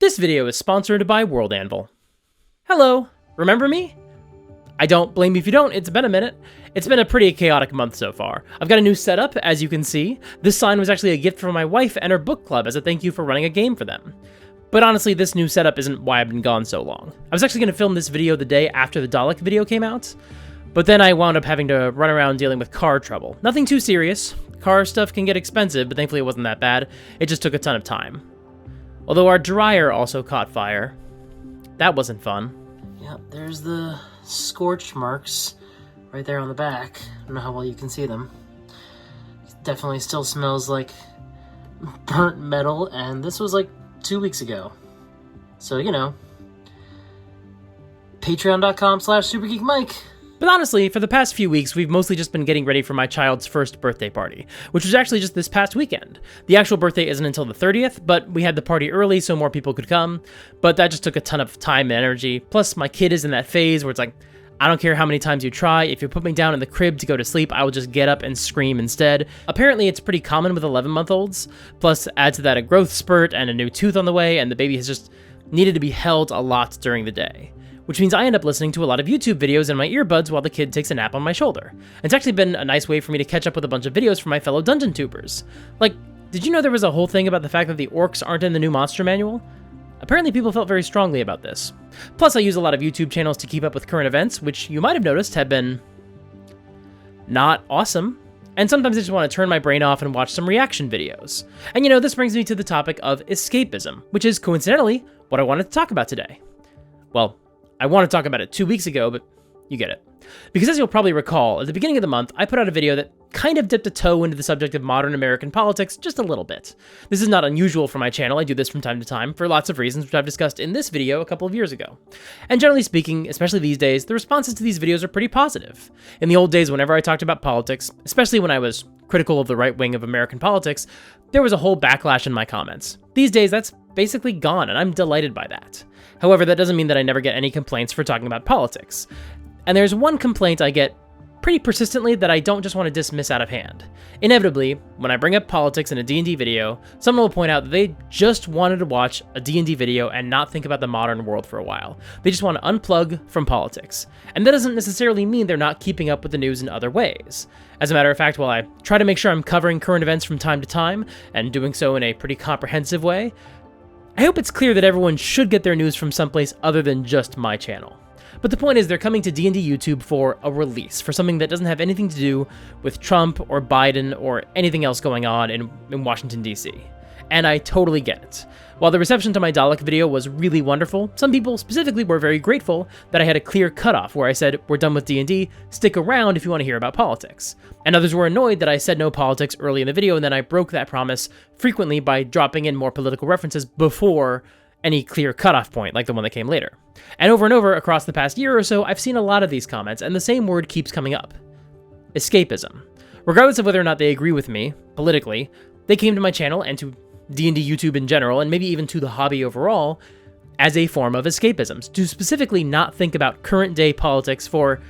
This video is sponsored by World Anvil. Hello, remember me? I don't blame you if you don't, it's been a minute. It's been a pretty chaotic month so far. I've got a new setup, as you can see. This sign was actually a gift from my wife and her book club as a thank you for running a game for them. But honestly, this new setup isn't why I've been gone so long. I was actually going to film this video the day after the Dalek video came out, but then I wound up having to run around dealing with car trouble. Nothing too serious. Car stuff can get expensive, but thankfully it wasn't that bad. It just took a ton of time. Although our dryer also caught fire. That wasn't fun. Yep, there's the scorch marks right there on the back. I don't know how well you can see them. It definitely still smells like burnt metal, and this was like 2 weeks ago. So, you know, patreon.com/supergeekmike. But honestly, for the past few weeks, we've mostly just been getting ready for my child's first birthday party, which was actually just this past weekend. The actual birthday isn't until the 30th, but we had the party early so more people could come, but that just took a ton of time and energy. Plus, my kid is in that phase where it's like, I don't care how many times you try, if you put me down in the crib to go to sleep, I will just get up and scream instead. Apparently, it's pretty common with 11-month-olds, plus add to that a growth spurt and a new tooth on the way, and the baby has just needed to be held a lot during the day. Which means I end up listening to a lot of YouTube videos in my earbuds while the kid takes a nap on my shoulder. It's actually been a nice way for me to catch up with a bunch of videos from my fellow dungeon tubers. Like, did you know there was a whole thing about the fact that the orcs aren't in the new monster manual? Apparently people felt very strongly about this. Plus I use a lot of YouTube channels to keep up with current events, which you might have noticed have been not awesome. And sometimes I just want to turn my brain off and watch some reaction videos. And you know, this brings me to the topic of escapism, which is coincidentally what I wanted to talk about today. Well, I wanted to talk about it 2 weeks ago, but you get it. Because as you'll probably recall, at the beginning of the month, I put out a video that kind of dipped a toe into the subject of modern American politics just a little bit. This is not unusual for my channel. I do this from time to time for lots of reasons, which I've discussed in this video a couple of years ago. And generally speaking, especially these days, the responses to these videos are pretty positive. In the old days, whenever I talked about politics, especially when I was critical of the right wing of American politics, there was a whole backlash in my comments. These days, that's basically gone, and I'm delighted by that. However, that doesn't mean that I never get any complaints for talking about politics. And there's one complaint I get pretty persistently that I don't just want to dismiss out of hand. Inevitably, when I bring up politics in a D&D video, someone will point out that they just wanted to watch a D&D video and not think about the modern world for a while. They just want to unplug from politics. And that doesn't necessarily mean they're not keeping up with the news in other ways. As a matter of fact, while I try to make sure I'm covering current events from time to time, and doing so in a pretty comprehensive way, I hope it's clear that everyone should get their news from someplace other than just my channel. But the point is, they're coming to D&D YouTube for a release, for something that doesn't have anything to do with Trump or Biden or anything else going on in Washington, D.C. And I totally get it. While the reception to my Dalek video was really wonderful, some people specifically were very grateful that I had a clear cutoff where I said, we're done with D&D, stick around if you want to hear about politics. And others were annoyed that I said no politics early in the video, and then I broke that promise frequently by dropping in more political references before any clear cutoff point, like the one that came later. And over across the past year or so, I've seen a lot of these comments, and the same word keeps coming up. Escapism. Regardless of whether or not they agree with me, politically, they came to my channel and to D&D YouTube in general, and maybe even to the hobby overall, as a form of escapism, to specifically not think about current day politics for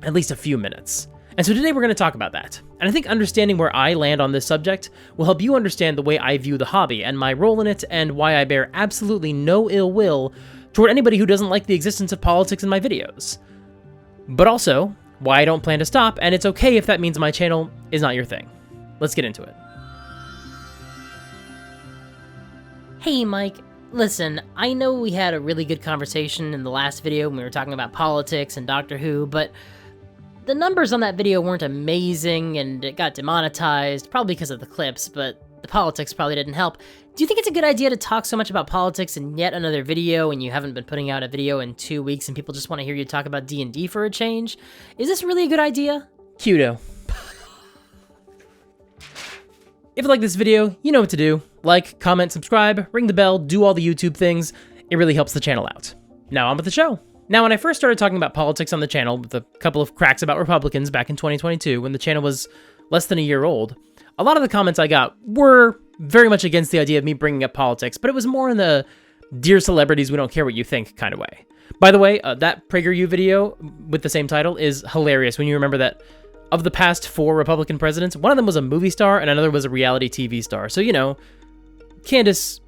at least a few minutes. And so today we're going to talk about that. And I think understanding where I land on this subject will help you understand the way I view the hobby and my role in it, and why I bear absolutely no ill will toward anybody who doesn't like the existence of politics in my videos. But also, why I don't plan to stop, and it's okay if that means my channel is not your thing. Let's get into it. Hey Mike, listen, I know we had a really good conversation in the last video when we were talking about politics and Doctor Who, but the numbers on that video weren't amazing and it got demonetized, probably because of the clips, but the politics probably didn't help. Do you think it's a good idea to talk so much about politics in yet another video when you haven't been putting out a video in 2 weeks and people just want to hear you talk about D&D for a change? Is this really a good idea? Cudo. If you like this video, you know what to do. Like, comment, subscribe, ring the bell, do all the YouTube things. It really helps the channel out. Now on with the show. Now, when I first started talking about politics on the channel with a couple of cracks about Republicans back in 2022, when the channel was less than a year old, a lot of the comments I got were very much against the idea of me bringing up politics, but it was more in the dear celebrities, we don't care what you think kind of way. By the way, that PragerU video with the same title is hilarious when you remember that of the past 4 Republican presidents, one of them was a movie star and another was a reality TV star. So, you know, Candace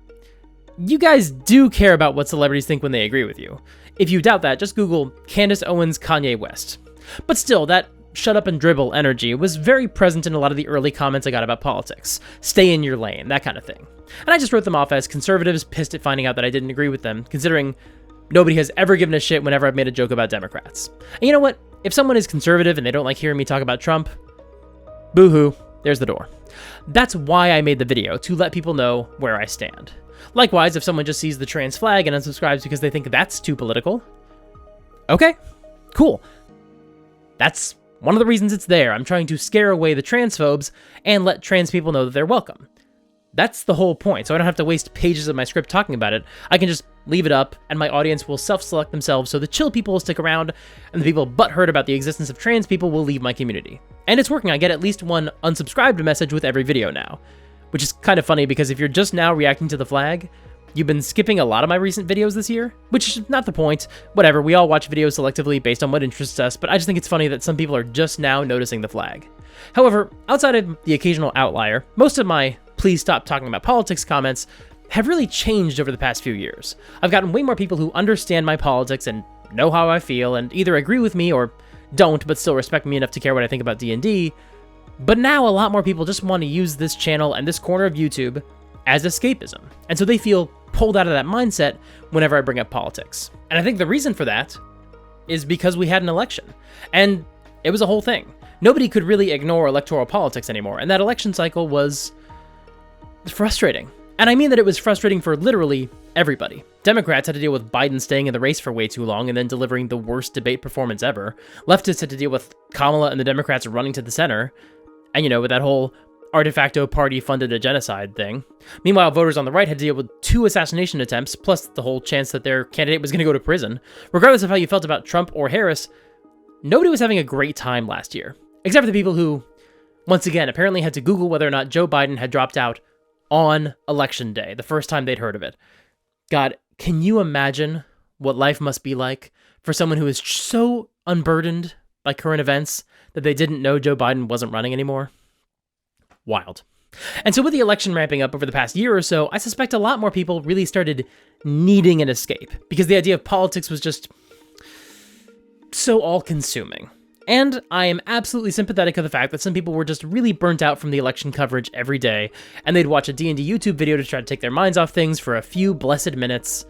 you guys do care about what celebrities think when they agree with you. If you doubt that, just Google Candace Owens Kanye West. But still, that shut up and dribble energy was very present in a lot of the early comments I got about politics. Stay in your lane, that kind of thing. And I just wrote them off as conservatives pissed at finding out that I didn't agree with them, considering nobody has ever given a shit whenever I've made a joke about Democrats. And you know what? If someone is conservative and they don't like hearing me talk about Trump, boo-hoo, there's the door. That's why I made the video, to let people know where I stand. Likewise, if someone just sees the trans flag and unsubscribes because they think that's too political, okay, cool. That's one of the reasons it's there. I'm trying to scare away the transphobes and let trans people know that they're welcome. That's the whole point, so I don't have to waste pages of my script talking about it. I can just leave it up, and my audience will self-select themselves, so the chill people will stick around, and the people butthurt about the existence of trans people will leave my community. And it's working. I get at least one unsubscribed message with every video now, which is kind of funny because if you're just now reacting to the flag, you've been skipping a lot of my recent videos this year, which is not the point. Whatever, we all watch videos selectively based on what interests us, but I just think it's funny that some people are just now noticing the flag. However, outside of the occasional outlier, most of my please stop talking about politics comments have really changed over the past few years. I've gotten way more people who understand my politics and know how I feel and either agree with me or don't, but still respect me enough to care what I think about D&D. But now a lot more people just want to use this channel and this corner of YouTube as escapism. And so they feel pulled out of that mindset whenever I bring up politics. And I think the reason for that is because we had an election. And it was a whole thing. Nobody could really ignore electoral politics anymore. And that election cycle was frustrating. And I mean that it was frustrating for literally everybody. Democrats had to deal with Biden staying in the race for way too long and then delivering the worst debate performance ever. Leftists had to deal with Kamala and the Democrats running to the center. And, you know, with that whole artifacto party funded a genocide thing. Meanwhile, voters on the right had to deal with 2 assassination attempts, plus the whole chance that their candidate was going to go to prison. Regardless of how you felt about Trump or Harris, nobody was having a great time last year. Except for the people who, once again, apparently had to Google whether or not Joe Biden had dropped out on election day, the first time they'd heard of it. God, can you imagine what life must be like for someone who is so unburdened by current events that they didn't know Joe Biden wasn't running anymore? Wild. And so with the election ramping up over the past year or so, I suspect a lot more people really started needing an escape because the idea of politics was just so all-consuming. And I am absolutely sympathetic of the fact that some people were just really burnt out from the election coverage every day, and they'd watch a D&D YouTube video to try to take their minds off things for a few blessed minutes.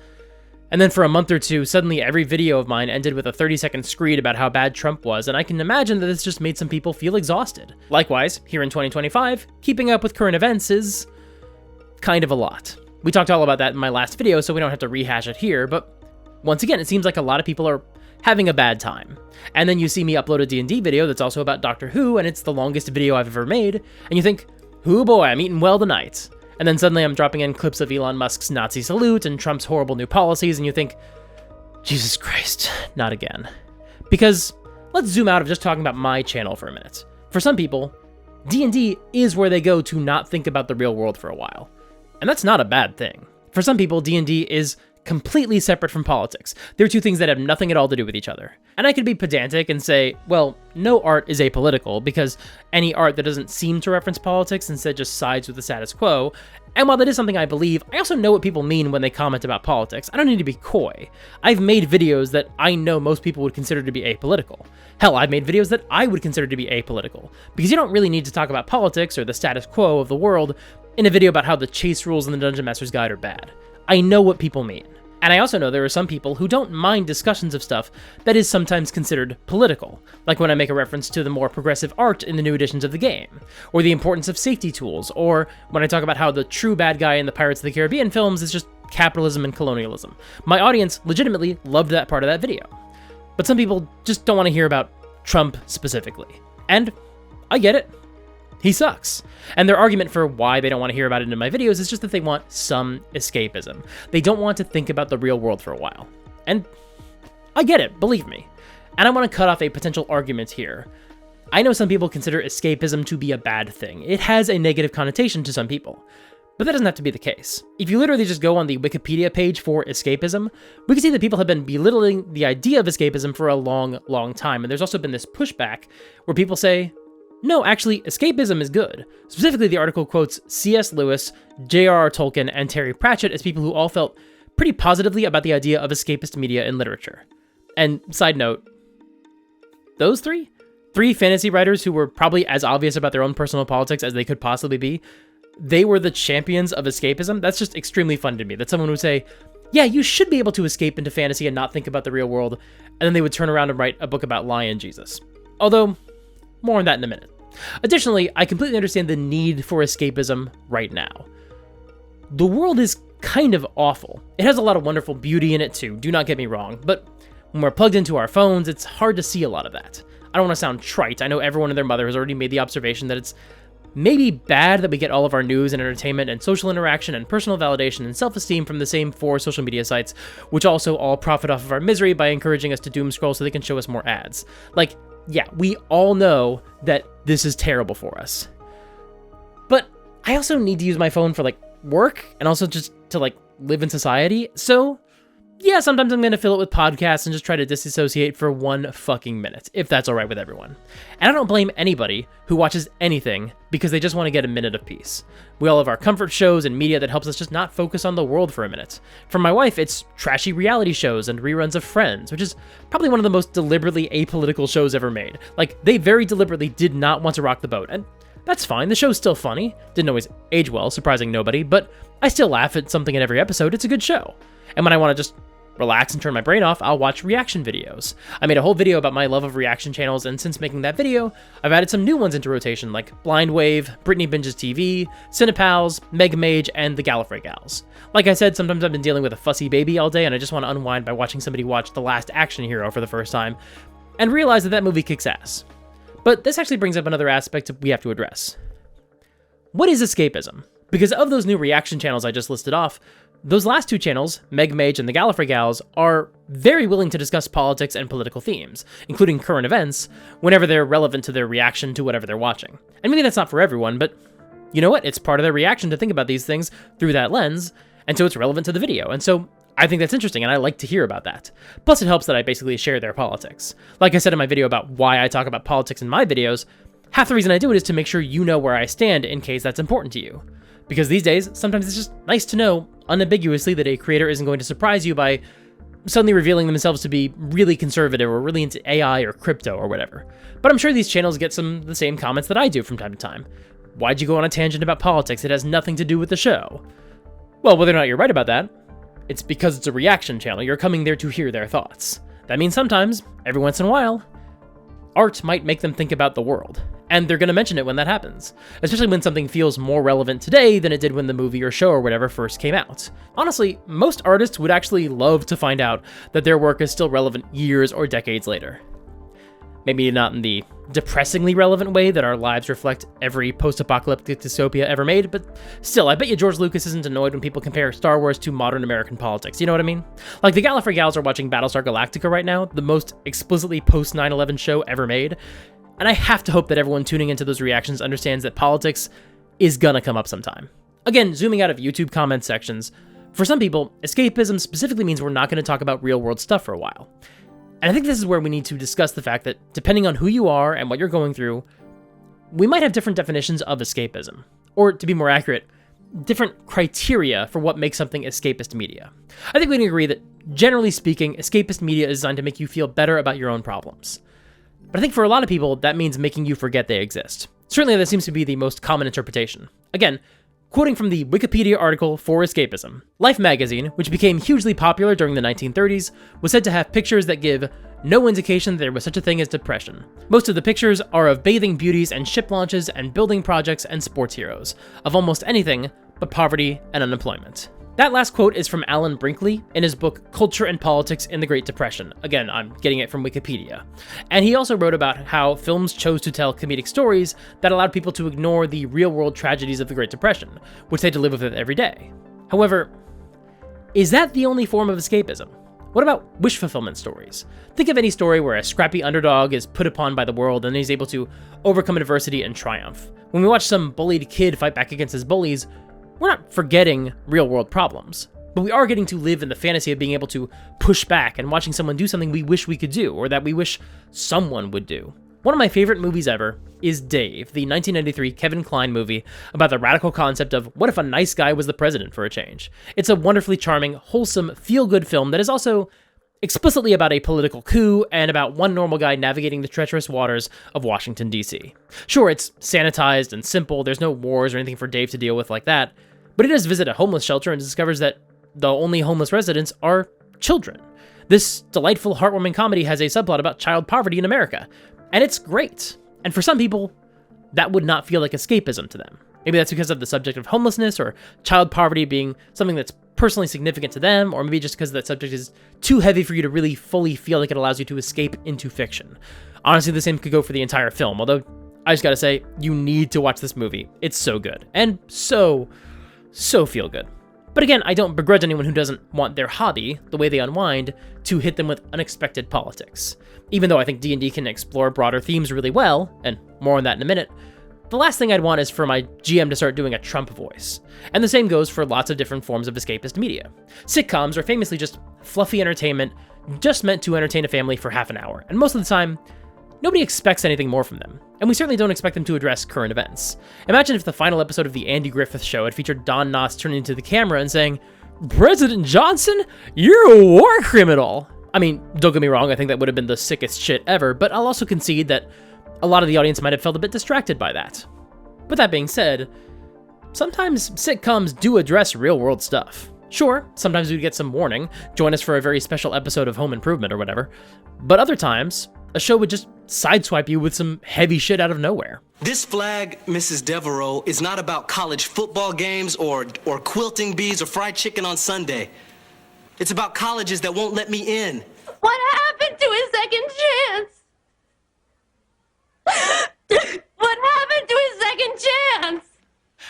And then for a month or two, suddenly every video of mine ended with a 30-second screed about how bad Trump was, and I can imagine that this just made some people feel exhausted. Likewise, here in 2025, keeping up with current events is kind of a lot. We talked all about that in my last video, so we don't have to rehash it here, but once again, it seems like a lot of people are having a bad time. And then you see me upload a D&D video that's also about Doctor Who, and it's the longest video I've ever made, and you think, hoo boy, I'm eating well tonight. And then suddenly I'm dropping in clips of Elon Musk's Nazi salute and Trump's horrible new policies, and you think, Jesus Christ, not again. Because let's zoom out of just talking about my channel for a minute. For some people, D&D is where they go to not think about the real world for a while. And that's not a bad thing. For some people, D&D is completely separate from politics. They're two things that have nothing at all to do with each other. And I could be pedantic and say, well, no art is apolitical, because any art that doesn't seem to reference politics instead just sides with the status quo. And while that is something I believe, I also know what people mean when they comment about politics. I don't need to be coy. I've made videos that I know most people would consider to be apolitical. Hell, I've made videos that I would consider to be apolitical, because you don't really need to talk about politics or the status quo of the world in a video about how the chase rules in the Dungeon Master's Guide are bad. I know what people mean. And I also know there are some people who don't mind discussions of stuff that is sometimes considered political, like when I make a reference to the more progressive art in the new editions of the game, or the importance of safety tools, or when I talk about how the true bad guy in the Pirates of the Caribbean films is just capitalism and colonialism. My audience legitimately loved that part of that video. But some people just don't want to hear about Trump specifically. And I get it. He sucks. And their argument for why they don't want to hear about it in my videos is just that they want some escapism. They don't want to think about the real world for a while. And I get it, believe me. And I want to cut off a potential argument here. I know some people consider escapism to be a bad thing. It has a negative connotation to some people. But that doesn't have to be the case. If you literally just go on the Wikipedia page for escapism, we can see that people have been belittling the idea of escapism for a long, long time. And there's also been this pushback where people say, no, actually, escapism is good. Specifically, the article quotes C.S. Lewis, J.R.R. Tolkien, and Terry Pratchett as people who all felt pretty positively about the idea of escapist media in literature. And side note, those three fantasy writers who were probably as obvious about their own personal politics as they could possibly be, they were the champions of escapism. That's just extremely fun to me, that someone would say, yeah, you should be able to escape into fantasy and not think about the real world, and then they would turn around and write a book about Lion Jesus. Although, more on that in a minute. Additionally, I completely understand the need for escapism right now. The world is kind of awful. It has a lot of wonderful beauty in it too, do not get me wrong, but when we're plugged into our phones, it's hard to see a lot of that. I don't want to sound trite. I know everyone and their mother has already made the observation that it's maybe bad that we get all of our news and entertainment and social interaction and personal validation and self-esteem from the same 4 social media sites, which also all profit off of our misery by encouraging us to doom scroll so they can show us more ads. Like, yeah, we all know that this is terrible for us. But I also need to use my phone for, like, work and also just to, like, live in society, so yeah, sometimes I'm going to fill it with podcasts and just try to disassociate for 1 fucking minute, if that's alright with everyone. And I don't blame anybody who watches anything because they just want to get a minute of peace. We all have our comfort shows and media that helps us just not focus on the world for a minute. For my wife, it's trashy reality shows and reruns of Friends, which is probably one of the most deliberately apolitical shows ever made. Like, they very deliberately did not want to rock the boat, and that's fine, the show's still funny. Didn't always age well, surprising nobody, but I still laugh at something in every episode. It's a good show. And when I want to just relax and turn my brain off, I'll watch reaction videos. I made a whole video about my love of reaction channels, and since making that video, I've added some new ones into rotation, like Blind Wave, Brittany Binges TV, Cinepals, Meg Mage, and the Gallifrey Gals. Like I said, sometimes I've been dealing with a fussy baby all day, and I just want to unwind by watching somebody watch The Last Action Hero for the first time, and realize that that movie kicks ass. But this actually brings up another aspect we have to address. What is escapism? Because of those new reaction channels I just listed off, those last 2 channels, Meg Mage and the Gallifrey Gals, are very willing to discuss politics and political themes, including current events, whenever they're relevant to their reaction to whatever they're watching. And maybe that's not for everyone, but you know what? It's part of their reaction to think about these things through that lens, and so it's relevant to the video, and so I think that's interesting, and I like to hear about that. Plus, it helps that I basically share their politics. Like I said in my video about why I talk about politics in my videos, half the reason I do it is to make sure you know where I stand in case that's important to you. Because these days, sometimes it's just nice to know unambiguously that a creator isn't going to surprise you by suddenly revealing themselves to be really conservative or really into AI or crypto or whatever. But I'm sure these channels get the same comments that I do from time to time. Why'd you go on a tangent about politics? It has nothing to do with the show. Well, whether or not you're right about that, it's because it's a reaction channel. You're coming there to hear their thoughts. That means sometimes, every once in a while, art might make them think about the world. And they're going to mention it when that happens, especially when something feels more relevant today than it did when the movie or show or whatever first came out. Honestly, most artists would actually love to find out that their work is still relevant years or decades later. Maybe not in the depressingly relevant way that our lives reflect every post-apocalyptic dystopia ever made, but still, I bet you George Lucas isn't annoyed when people compare Star Wars to modern American politics, you know what I mean? Like, the Gallifrey Gals are watching Battlestar Galactica right now, the most explicitly post-9/11 show ever made, and I have to hope that everyone tuning into those reactions understands that politics is gonna come up sometime. Again, zooming out of YouTube comment sections, for some people, escapism specifically means we're not gonna talk about real-world stuff for a while. And I think this is where we need to discuss the fact that, depending on who you are and what you're going through, we might have different definitions of escapism. Or, to be more accurate, different criteria for what makes something escapist media. I think we can agree that, generally speaking, escapist media is designed to make you feel better about your own problems. But I think for a lot of people, that means making you forget they exist. Certainly, that seems to be the most common interpretation. Again, quoting from the Wikipedia article for escapism, Life magazine, which became hugely popular during the 1930s, was said to have pictures that give no indication that there was such a thing as depression. Most of the pictures are of bathing beauties and ship launches and building projects and sports heroes, of almost anything but poverty and unemployment. That last quote is from Alan Brinkley in his book Culture and Politics in the Great Depression. Again, I'm getting it from Wikipedia. And he also wrote about how films chose to tell comedic stories that allowed people to ignore the real-world tragedies of the Great Depression, which they had to live with every day. However, is that the only form of escapism? What about wish fulfillment stories? Think of any story where a scrappy underdog is put upon by the world and is able to overcome adversity and triumph. When we watch some bullied kid fight back against his bullies, we're not forgetting real-world problems, but we are getting to live in the fantasy of being able to push back and watching someone do something we wish we could do, or that we wish someone would do. One of my favorite movies ever is Dave, the 1993 Kevin Kline movie about the radical concept of what if a nice guy was the president for a change. It's a wonderfully charming, wholesome, feel-good film that is also explicitly about a political coup and about one normal guy navigating the treacherous waters of Washington, D.C. Sure, it's sanitized and simple, there's no wars or anything for Dave to deal with like that, but he does visit a homeless shelter and discovers that the only homeless residents are children. This delightful, heartwarming comedy has a subplot about child poverty in America, and it's great. And for some people, that would not feel like escapism to them. Maybe that's because of the subject of homelessness or child poverty being something that's personally significant to them, or maybe just because that subject is too heavy for you to really fully feel like it allows you to escape into fiction. Honestly, the same could go for the entire film, although I just gotta say, you need to watch this movie. It's so good, and so feel good. But again, I don't begrudge anyone who doesn't want their hobby, the way they unwind, to hit them with unexpected politics. Even though I think D&D can explore broader themes really well, and more on that in a minute, the last thing I'd want is for my GM to start doing a Trump voice. And the same goes for lots of different forms of escapist media. Sitcoms are famously just fluffy entertainment, just meant to entertain a family for half an hour, and most of the time, nobody expects anything more from them, and we certainly don't expect them to address current events. Imagine if the final episode of The Andy Griffith Show had featured Don Knotts turning to the camera and saying, "President Johnson, you're a war criminal." I mean, don't get me wrong, I think that would have been the sickest shit ever, but I'll also concede that a lot of the audience might have felt a bit distracted by that. But that being said, sometimes sitcoms do address real-world stuff. Sure, sometimes we get some warning, join us for a very special episode of Home Improvement or whatever, but other times, a show would just sideswipe you with some heavy shit out of nowhere. This flag, Mrs. Devereaux, is not about college football games or quilting bees or fried chicken on Sunday. It's about colleges that won't let me in. What happened to his second chance? What happened to his second chance?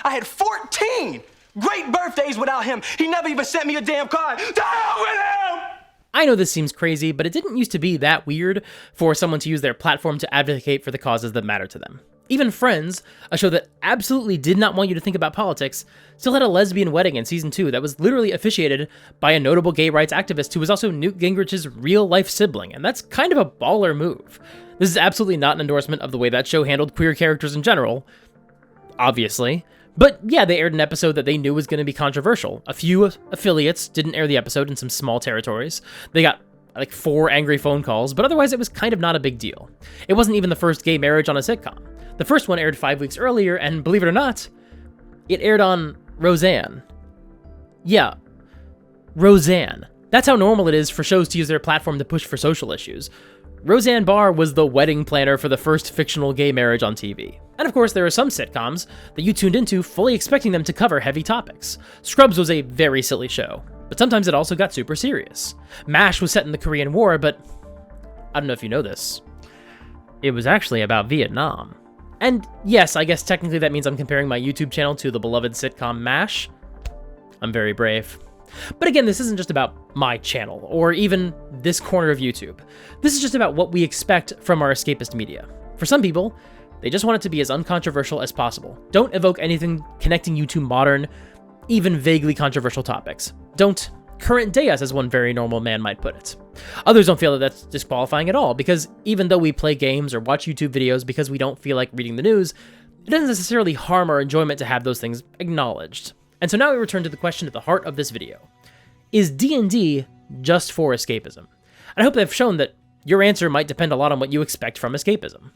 I had 14 great birthdays without him. He never even sent me a damn card. To hell with him! I know this seems crazy, but it didn't used to be that weird for someone to use their platform to advocate for the causes that matter to them. Even Friends, a show that absolutely did not want you to think about politics, still had a lesbian wedding in season 2 that was literally officiated by a notable gay rights activist who was also Newt Gingrich's real-life sibling, and that's kind of a baller move. This is absolutely not an endorsement of the way that show handled queer characters in general, obviously. But yeah, they aired an episode that they knew was going to be controversial. A few affiliates didn't air the episode in some small territories. They got like 4 angry phone calls, but otherwise it was kind of not a big deal. It wasn't even the first gay marriage on a sitcom. The first one aired 5 weeks earlier, and believe it or not, it aired on Roseanne. Yeah, Roseanne. That's how normal it is for shows to use their platform to push for social issues. Roseanne Barr was the wedding planner for the first fictional gay marriage on TV. And of course, there are some sitcoms that you tuned into fully expecting them to cover heavy topics. Scrubs was a very silly show, but sometimes it also got super serious. MASH was set in the Korean War, but I don't know if you know this. It was actually about Vietnam. And yes, I guess technically that means I'm comparing my YouTube channel to the beloved sitcom MASH. I'm very brave. But again, this isn't just about my channel, or even this corner of YouTube. This is just about what we expect from our escapist media. For some people, they just want it to be as uncontroversial as possible. Don't evoke anything connecting you to modern, even vaguely controversial topics. Don't current day us, as one very normal man might put it. Others don't feel that that's disqualifying at all, because even though we play games or watch YouTube videos because we don't feel like reading the news, it doesn't necessarily harm our enjoyment to have those things acknowledged. And so now we return to the question at the heart of this video. Is D&D just for escapism? And I hope they've shown that your answer might depend a lot on what you expect from escapism.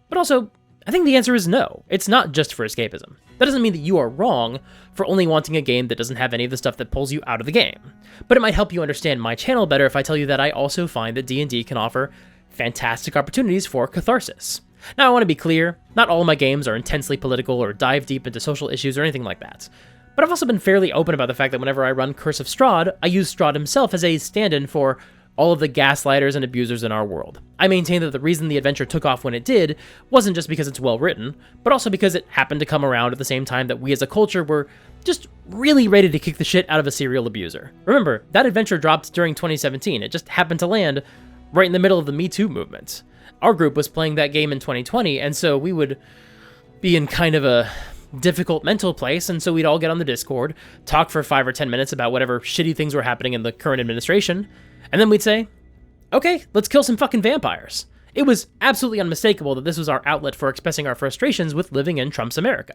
But also, I think the answer is no. It's not just for escapism. That doesn't mean that you are wrong for only wanting a game that doesn't have any of the stuff that pulls you out of the game. But it might help you understand my channel better if I tell you that I also find that D&D can offer fantastic opportunities for catharsis. Now, I want to be clear, not all of my games are intensely political or dive deep into social issues or anything like that. But I've also been fairly open about the fact that whenever I run Curse of Strahd, I use Strahd himself as a stand-in for all of the gaslighters and abusers in our world. I maintain that the reason the adventure took off when it did wasn't just because it's well written, but also because it happened to come around at the same time that we as a culture were just really ready to kick the shit out of a serial abuser. Remember, that adventure dropped during 2017. It just happened to land right in the middle of the Me Too movement. Our group was playing that game in 2020, and so we would be in kind of a difficult mental place, and so we'd all get on the Discord, talk for 5 or 10 minutes about whatever shitty things were happening in the current administration, and then we'd say, okay, let's kill some fucking vampires. It was absolutely unmistakable that this was our outlet for expressing our frustrations with living in Trump's America.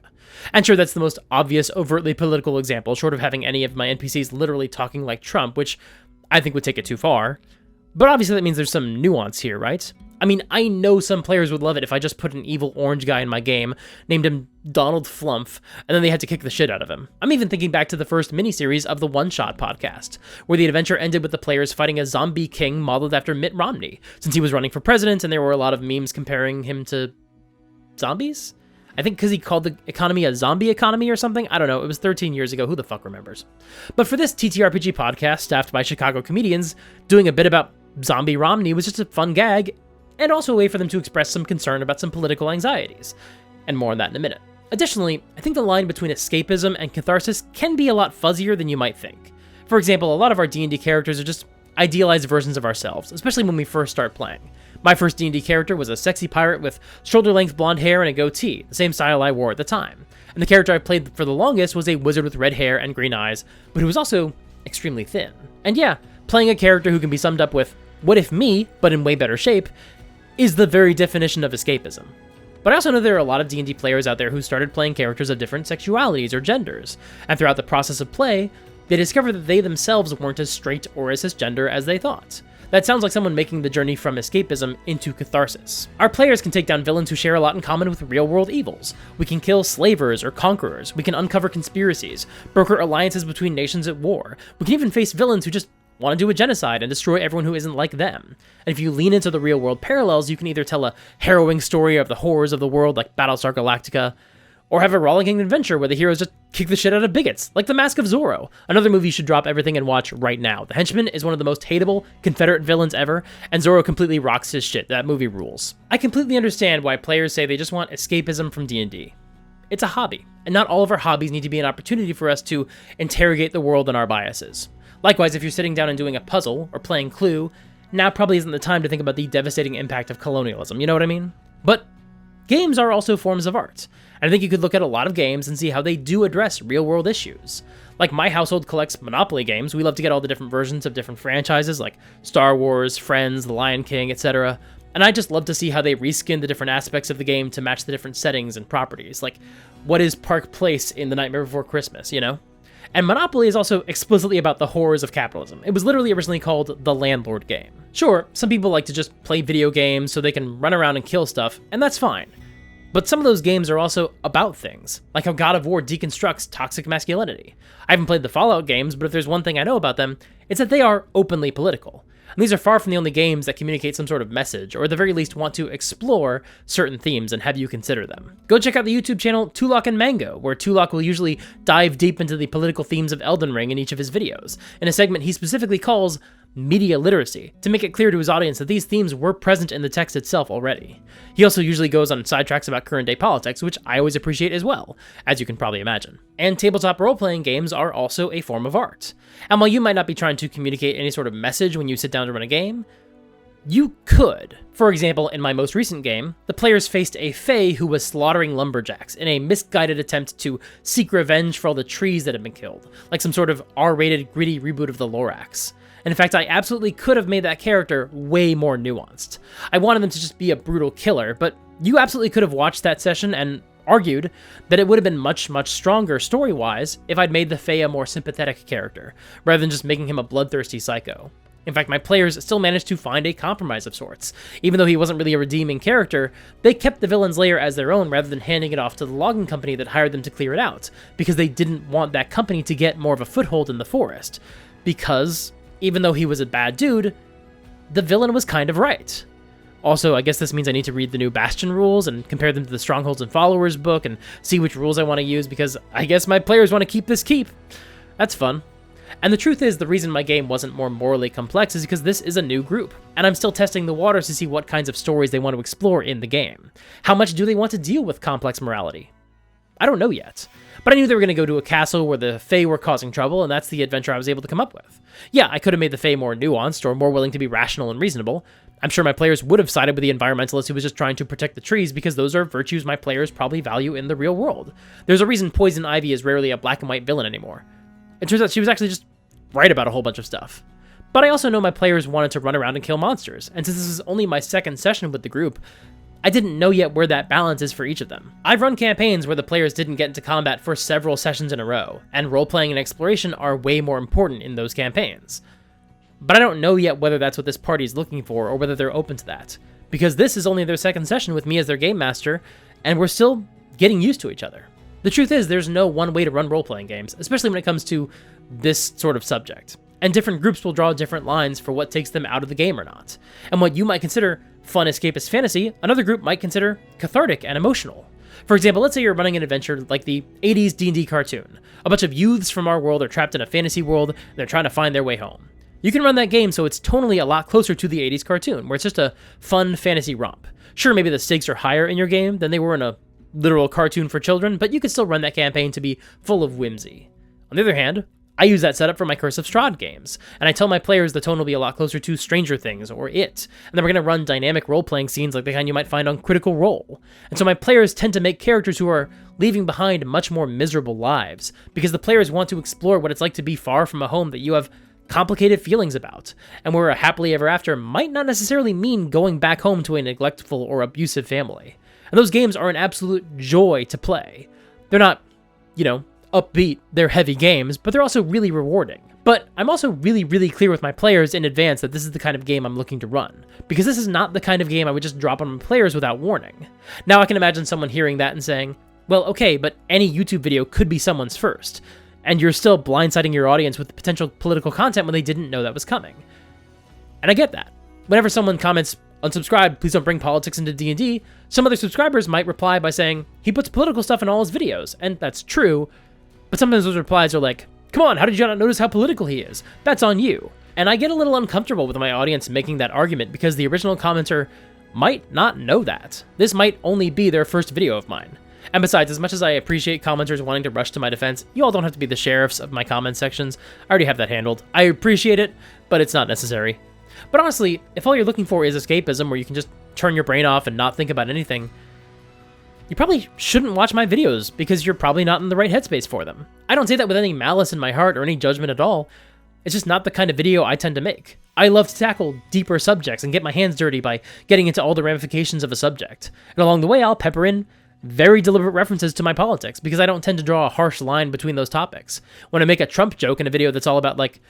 And sure, that's the most obvious, overtly political example, short of having any of my NPCs literally talking like Trump, which I think would take it too far. But obviously that means there's some nuance here, right? I mean, I know some players would love it if I just put an evil orange guy in my game, named him Donald Flumph, and then they had to kick the shit out of him. I'm even thinking back to the first miniseries of the One Shot podcast, where the adventure ended with the players fighting a zombie king modeled after Mitt Romney, since he was running for president and there were a lot of memes comparing him to zombies? I think because he called the economy a zombie economy or something? I don't know, it was 13 years ago, who the fuck remembers? But for this TTRPG podcast, staffed by Chicago comedians, doing a bit about zombie Romney was just a fun gag, and also a way for them to express some concern about some political anxieties. And more on that in a minute. Additionally, I think the line between escapism and catharsis can be a lot fuzzier than you might think. For example, a lot of our D&D characters are just idealized versions of ourselves, especially when we first start playing. My first D&D character was a sexy pirate with shoulder-length blonde hair and a goatee, the same style I wore at the time. And the character I played for the longest was a wizard with red hair and green eyes, but who was also extremely thin. And yeah, playing a character who can be summed up with, what if me, but in way better shape, is the very definition of escapism. But I also know there are a lot of D&D players out there who started playing characters of different sexualities or genders, and throughout the process of play, they discovered that they themselves weren't as straight or as cisgender as they thought. That sounds like someone making the journey from escapism into catharsis. Our players can take down villains who share a lot in common with real-world evils. We can kill slavers or conquerors. We can uncover conspiracies, broker alliances between nations at war. We can even face villains who just want to do a genocide and destroy everyone who isn't like them. And if you lean into the real-world parallels, you can either tell a harrowing story of the horrors of the world like Battlestar Galactica, or have a rollicking adventure where the heroes just kick the shit out of bigots, like The Mask of Zorro, another movie you should drop everything and watch right now. The Henchman is one of the most hateable Confederate villains ever, and Zorro completely rocks his shit. That movie rules. I completely understand why players say they just want escapism from D&D. It's a hobby, and not all of our hobbies need to be an opportunity for us to interrogate the world and our biases. Likewise, if you're sitting down and doing a puzzle, or playing Clue, now probably isn't the time to think about the devastating impact of colonialism, you know what I mean? But games are also forms of art, and I think you could look at a lot of games and see how they do address real-world issues. Like my household collects Monopoly games, we love to get all the different versions of different franchises like Star Wars, Friends, The Lion King, etc., and I just love to see how they reskin the different aspects of the game to match the different settings and properties, like what is Park Place in The Nightmare Before Christmas, you know? And Monopoly is also explicitly about the horrors of capitalism. It was literally originally called the Landlord game. Sure, some people like to just play video games so they can run around and kill stuff, and that's fine. But some of those games are also about things, like how God of War deconstructs toxic masculinity. I haven't played the Fallout games, but if there's one thing I know about them, it's that they are openly political. And these are far from the only games that communicate some sort of message, or at the very least want to explore certain themes and have you consider them. Go check out the YouTube channel Tulok and Mango, where Tulok will usually dive deep into the political themes of Elden Ring in each of his videos, in a segment he specifically calls media literacy, to make it clear to his audience that these themes were present in the text itself already. He also usually goes on sidetracks about current day politics, which I always appreciate as well, as you can probably imagine. And tabletop role-playing games are also a form of art. And while you might not be trying to communicate any sort of message when you sit down to run a game, you could. For example, in my most recent game, the players faced a fae who was slaughtering lumberjacks in a misguided attempt to seek revenge for all the trees that had been killed, like some sort of R-rated gritty reboot of the Lorax. And in fact, I absolutely could have made that character way more nuanced. I wanted them to just be a brutal killer, but you absolutely could have watched that session and argued that it would have been much, much stronger story-wise if I'd made the Fae a more sympathetic character, rather than just making him a bloodthirsty psycho. In fact, my players still managed to find a compromise of sorts. Even though he wasn't really a redeeming character, they kept the villain's lair as their own rather than handing it off to the logging company that hired them to clear it out, because they didn't want that company to get more of a foothold in the forest. Because even though he was a bad dude, the villain was kind of right. Also, I guess this means I need to read the new Bastion rules and compare them to the Strongholds and Followers book and see which rules I want to use, because I guess my players want to keep this keep. That's fun. And the truth is, the reason my game wasn't more morally complex is because this is a new group, and I'm still testing the waters to see what kinds of stories they want to explore in the game. How much do they want to deal with complex morality? I don't know yet. But I knew they were going to go to a castle where the Fae were causing trouble, and that's the adventure I was able to come up with. Yeah, I could have made the Fae more nuanced, or more willing to be rational and reasonable. I'm sure my players would have sided with the environmentalist who was just trying to protect the trees, because those are virtues my players probably value in the real world. There's a reason Poison Ivy is rarely a black and white villain anymore. It turns out she was actually just right about a whole bunch of stuff. But I also know my players wanted to run around and kill monsters, and since this is only my second session with the group, I didn't know yet where that balance is for each of them. I've run campaigns where the players didn't get into combat for several sessions in a row, and role-playing and exploration are way more important in those campaigns. But I don't know yet whether that's what this party is looking for, or whether they're open to that, because this is only their second session with me as their game master, and we're still getting used to each other. The truth is, there's no one way to run role-playing games, especially when it comes to this sort of subject. And different groups will draw different lines for what takes them out of the game or not. And what you might consider fun escapist fantasy, another group might consider cathartic and emotional. For example, let's say you're running an adventure like the 80s D&D cartoon. A bunch of youths from our world are trapped in a fantasy world, and they're trying to find their way home. You can run that game so it's tonally a lot closer to the 80s cartoon, where it's just a fun fantasy romp. Sure, maybe the stakes are higher in your game than they were in a literal cartoon for children, but you can still run that campaign to be full of whimsy. On the other hand, I use that setup for my Curse of Strahd games, and I tell my players the tone will be a lot closer to Stranger Things or It, and then we're going to run dynamic role-playing scenes like the kind you might find on Critical Role. And so my players tend to make characters who are leaving behind much more miserable lives, because the players want to explore what it's like to be far from a home that you have complicated feelings about, and where a happily ever after might not necessarily mean going back home to a neglectful or abusive family. And those games are an absolute joy to play. They're not, upbeat, they're heavy games, but they're also really rewarding. But I'm also really, really clear with my players in advance that this is the kind of game I'm looking to run, because this is not the kind of game I would just drop on my players without warning. Now I can imagine someone hearing that and saying, well, okay, but any YouTube video could be someone's first, and you're still blindsiding your audience with potential political content when they didn't know that was coming. And I get that. Whenever someone comments, unsubscribe, please don't bring politics into D&D, some other subscribers might reply by saying, he puts political stuff in all his videos, and that's true, but sometimes those replies are like, come on, how did you not notice how political he is? That's on you. And I get a little uncomfortable with my audience making that argument because the original commenter might not know that. This might only be their first video of mine. And besides, as much as I appreciate commenters wanting to rush to my defense, you all don't have to be the sheriffs of my comment sections. I already have that handled. I appreciate it, but it's not necessary. But honestly, if all you're looking for is escapism where you can just turn your brain off and not think about anything, you probably shouldn't watch my videos because you're probably not in the right headspace for them. I don't say that with any malice in my heart or any judgment at all. It's just not the kind of video I tend to make. I love to tackle deeper subjects and get my hands dirty by getting into all the ramifications of a subject. And along the way, I'll pepper in very deliberate references to my politics because I don't tend to draw a harsh line between those topics. When I make a Trump joke in a video that's all about, like,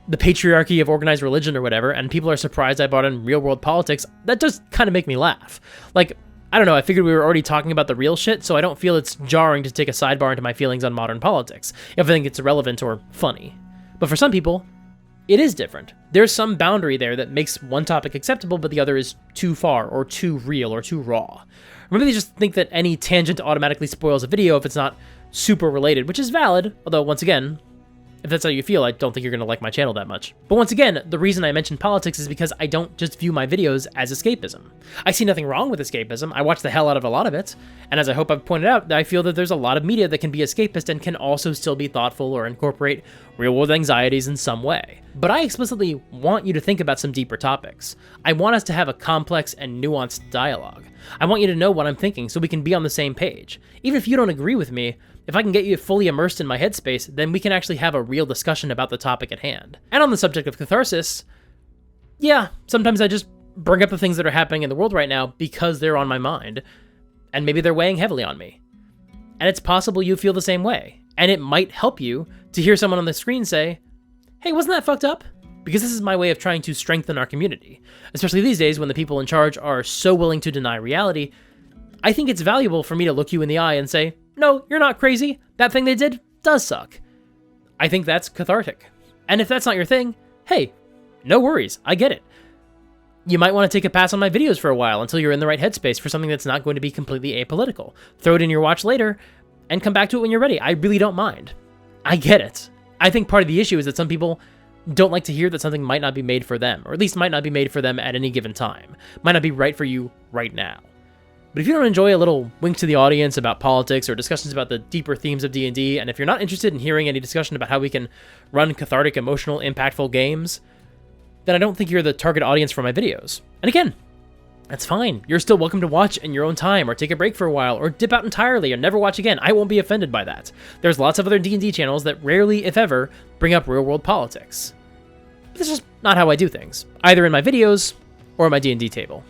the patriarchy of organized religion or whatever, and people are surprised I brought in real-world politics, that does kind of make me laugh. Like, I don't know, I figured we were already talking about the real shit, so I don't feel it's jarring to take a sidebar into my feelings on modern politics, if I think it's irrelevant or funny. But for some people, it is different. There's some boundary there that makes one topic acceptable, but the other is too far, or too real, or too raw. Or maybe they just think that any tangent automatically spoils a video if it's not super related, which is valid, although once again, if that's how you feel, I don't think you're going to like my channel that much. But once again, the reason I mention politics is because I don't just view my videos as escapism. I see nothing wrong with escapism, I watch the hell out of a lot of it, and as I hope I've pointed out, I feel that there's a lot of media that can be escapist and can also still be thoughtful or incorporate real-world anxieties in some way. But I explicitly want you to think about some deeper topics. I want us to have a complex and nuanced dialogue. I want you to know what I'm thinking so we can be on the same page. Even if you don't agree with me, if I can get you fully immersed in my headspace, then we can actually have a real discussion about the topic at hand. And on the subject of catharsis, yeah, sometimes I just bring up the things that are happening in the world right now because they're on my mind, and maybe they're weighing heavily on me. And it's possible you feel the same way, and it might help you to hear someone on the screen say, hey, wasn't that fucked up? Because this is my way of trying to strengthen our community, especially these days when the people in charge are so willing to deny reality. I think it's valuable for me to look you in the eye and say, no, you're not crazy. That thing they did does suck. I think that's cathartic. And if that's not your thing, hey, no worries, I get it. You might want to take a pass on my videos for a while until you're in the right headspace for something that's not going to be completely apolitical. Throw it in your watch later and come back to it when you're ready. I really don't mind. I get it. I think part of the issue is that some people don't like to hear that something might not be made for them, or at least might not be made for them at any given time. Might not be right for you right now. But if you don't enjoy a little wink to the audience about politics or discussions about the deeper themes of D&D, and if you're not interested in hearing any discussion about how we can run cathartic, emotional, impactful games, then I don't think you're the target audience for my videos. And again, that's fine. You're still welcome to watch in your own time, or take a break for a while, or dip out entirely, or never watch again. I won't be offended by that. There's lots of other D&D channels that rarely, if ever, bring up real-world politics. but that's just not how I do things, either in my videos or my D&D table.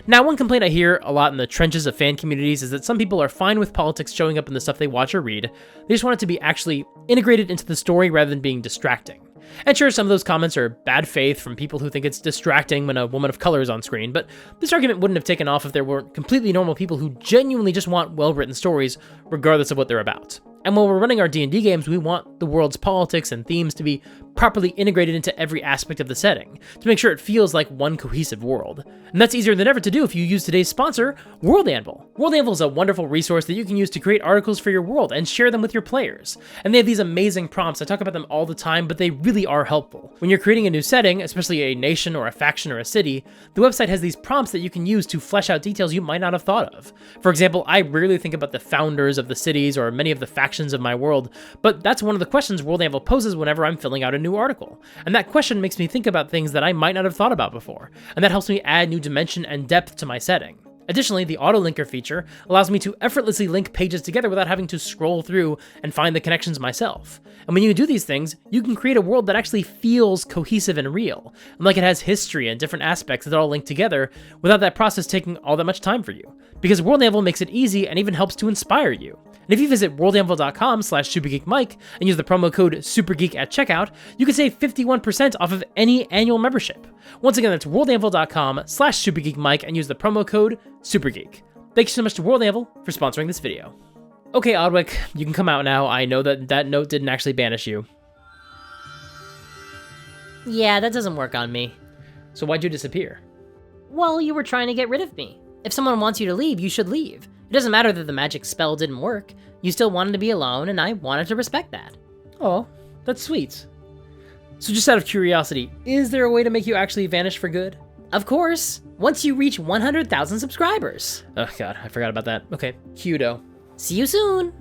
Now, one complaint I hear a lot in the trenches of fan communities is that some people are fine with politics showing up in the stuff they watch or read. They just want it to be actually integrated into the story rather than being distracting. And sure, some of those comments are bad faith from people who think it's distracting when a woman of color is on screen, but this argument wouldn't have taken off if there weren't completely normal people who genuinely just want well-written stories, regardless of what they're about. And when we're running our D&D games, we want the world's politics and themes to be properly integrated into every aspect of the setting, to make sure it feels like one cohesive world. And that's easier than ever to do if you use today's sponsor, World Anvil. World Anvil is a wonderful resource that you can use to create articles for your world and share them with your players. And they have these amazing prompts. I talk about them all the time, but they really are helpful. When you're creating a new setting, especially a nation or a faction or a city, the website has these prompts that you can use to flesh out details you might not have thought of. For example, I rarely think about the founders of the cities or many of the factions of my world, but that's one of the questions World Anvil poses whenever I'm filling out a new article. And that question makes me think about things that I might not have thought about before, and that helps me add new dimension and depth to my setting. Additionally, the auto-linker feature allows me to effortlessly link pages together without having to scroll through and find the connections myself. And when you do these things, you can create a world that actually feels cohesive and real, and like it has history and different aspects that all link together without that process taking all that much time for you. Because World Anvil makes it easy and even helps to inspire you. And if you visit worldanvil.com/supergeekmike and use the promo code SUPERGEEK at checkout, you can save 51% off of any annual membership. Once again, that's worldanvil.com/supergeekmike and use the promo code SUPERGEEK. Thank you so much to World Anvil for sponsoring this video. Okay, Oddwick, you can come out now. I know that note didn't actually banish you. Yeah, that doesn't work on me. So why'd you disappear? Well, you were trying to get rid of me. If someone wants you to leave, you should leave. It doesn't matter that the magic spell didn't work. You still wanted to be alone, and I wanted to respect that. Oh, that's sweet. So just out of curiosity, is there a way to make you actually vanish for good? Of course, once you reach 100,000 subscribers. Oh god, I forgot about that. Okay, Cudo. See you soon.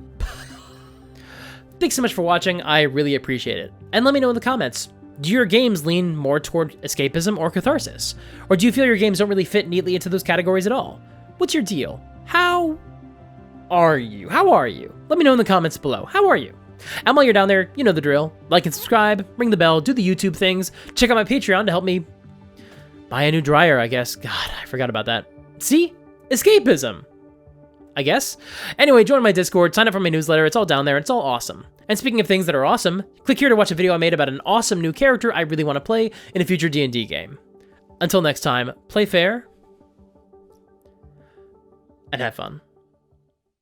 Thanks so much for watching, I really appreciate it. And let me know in the comments, do your games lean more toward escapism or catharsis? Or do you feel your games don't really fit neatly into those categories at all? What's your deal? How are you? Let me know in the comments below. How are you? And while you're down there, you know the drill. Like and subscribe, ring the bell, do the YouTube things, check out my Patreon to help me buy a new dryer, I guess. God, I forgot about that. See? Escapism, I guess. Anyway, join my Discord, sign up for my newsletter, it's all down there, it's all awesome. And speaking of things that are awesome, click here to watch a video I made about an awesome new character I really want to play in a future D&D game. Until next time, play fair, and have fun.